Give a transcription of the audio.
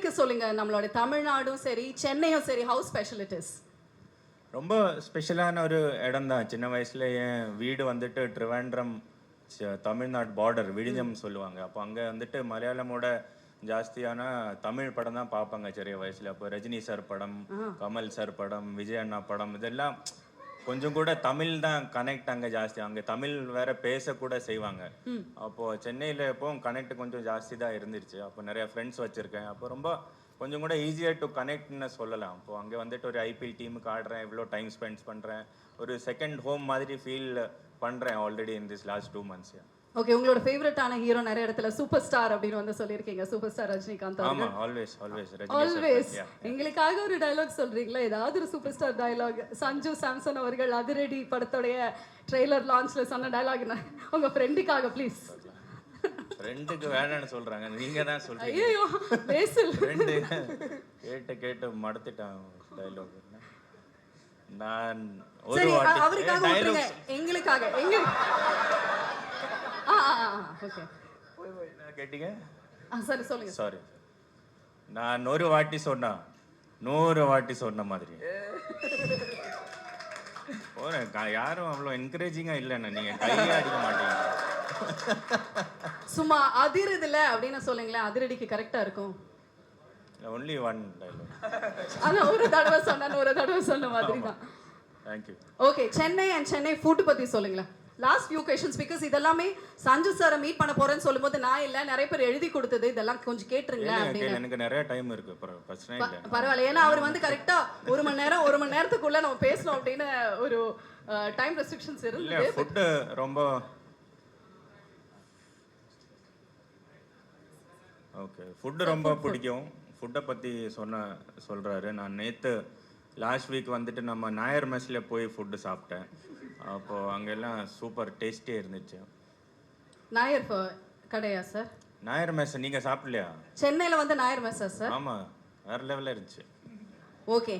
உங்களுக்கு சொல்லுங்க, நம்மளோட தமிழ்நாடும் சரி சென்னையும் சரி, ஹவு ஸ்பெஷல் இட் இஸ்? ரொம்ப ஸ்பெஷலான ஒரு இடம் தான். சின்ன வயசுல என் வீடு வந்துட்டு ட்ரிவாண்ட்ரம் தமிழ்நாடு பார்டர் விழிஞம் சொல்லுவாங்க. அப்போ அங்கே வந்துட்டு மலையாளமோட ஜாஸ்தியான தமிழ் படம் தான் பார்ப்பாங்க சிறிய வயசுல. அப்போ ரஜினி சார் படம், கமல் சார் படம், விஜய் அண்ணா படம் இதெல்லாம் கொஞ்சம் கூட தமிழ் தான் கனெக்ட் அங்கே ஜாஸ்தி. அங்கே தமிழ் வேற பேசக்கூட செய்வாங்க. அப்போ சென்னையில் எப்போ கனெக்ட் கொஞ்சம் ஜாஸ்தி தான் இருந்துருச்சு. அப்போ நிறைய ஃப்ரெண்ட்ஸ் வச்சிருக்கேன். அப்போ ரொம்ப கொஞ்சம் கூட ஈஸியர் டு கனெக்ட்னு சொல்லலாம். அப்போ அங்கே வந்துட்டு ஒரு ஐபிஎல் டீமுக்கு ஆடுறேன், இவ்வளோ டைம் ஸ்பெண்ட் பண்ணுறேன், ஒரு செகண்ட் ஹோம் மாதிரி ஃபீல் பண்ணுறேன் already in this last 2 months. Okay, உங்களோட ஃபேவரட்டான ஹீரோ நிறைய இடத்துல சூப்பர் ஸ்டார் அப்படின்னு வந்து சொல்லியிருக்கீங்க. சூப்பர் ஸ்டார் ரஜினிகாந்த் ஆமா, அவர்கள். Always Rajini always sir. எங்களுக்காக ஒரு டயலாக் சொல்றீங்களா? ஏதாவது ஒரு super star dialogue. Sanju Samson அவர்கள் அதிரடி படத்தோடைய ட்ரெய்லர் லான்ச்ல சொன்ன டயலாக் உங்க ஃப்ரெண்டுக்காக ப்ளீஸ். ஃப்ரெண்டுக்கு வேணான்னு சொல்றாங்க, நீங்க தான் சொல்றீங்க. ஐயோ பேசல் ஃப்ரெண்டு கேட்டு மடத்திட்டான் டயலாக். நான் ஒரு சரி, வாட்டி அவருக்காக விட்டுருங்க, எங்களுக்காக ஓகே என்ன கேட்டீங்க? சரி சொல்லுங்க. சாரி, நான் ஒரு வாட்டி சொன்னா 100 வாட்டி சொன்ன மாதிரி. யாரும் அவ்வளோ என்கரேஜிங்கா இல்லைண்ணா, நீங்க கையே அடிக்க மாட்டீங்க. சும்மா அதிரதுல அப்படின்னு சொல்லுங்களேன், அதிரடிக்கு கரெக்டா இருக்கும். Only one dialogue. ஆனா ஒரு தடவை சொன்ன மாதிரி தான். Thank you. Okay, Chennai and Chennai food பத்தி சொல்லுங்களேன். லாஸ்ட் ஃபியூ கொஸ்டின்ஸ், பிகாஸ் இதெல்லாமே சஞ்சு சாரை மீட் பண்ண போறேன்னு சொல்லும்போது நான் இல்ல, நிறைய பேர் எழுதி கொடுத்தது, இதெல்லாம் கொஞ்சம் கேட்டுருங்களேன் அப்படின்னு. எனக்கு நிறைய டைம் இருக்கு, பிரச்சனை இல்லை. பரவாயில்ல, ஏன்னா அவர் வந்து கரெக்டா 1 மணி நேரத்துக்குள்ள நம்ம பேசணும் அப்படின்னு ஒரு டைம் ரெஸ்ட்ரிக்ஷன்ஸ் இருந்தது. ஃபுட் ரொம்ப ஓகே, ஃபுட்டு ரொம்ப பிடிக்கும். ஃபுட்டை பற்றி சொல்கிறாரு. நான் நேற்று லாஸ்ட் வீக் வந்துட்டு நம்ம நாயர் மெஸ்ஸில் போய் ஃபுட்டு சாப்பிட்டேன். அப்போது அங்கெல்லாம் சூப்பர் டேஸ்டியாக இருந்துச்சு. நாயர் கடையா சார்? நாயர் மெஸ் நீங்கள் சாப்பிடலையா? சென்னையில் வந்து நாயர் மெஸ்ஸா சார்? ஆமாம், வேறு லெவலில் இருந்துச்சு. ஓகே.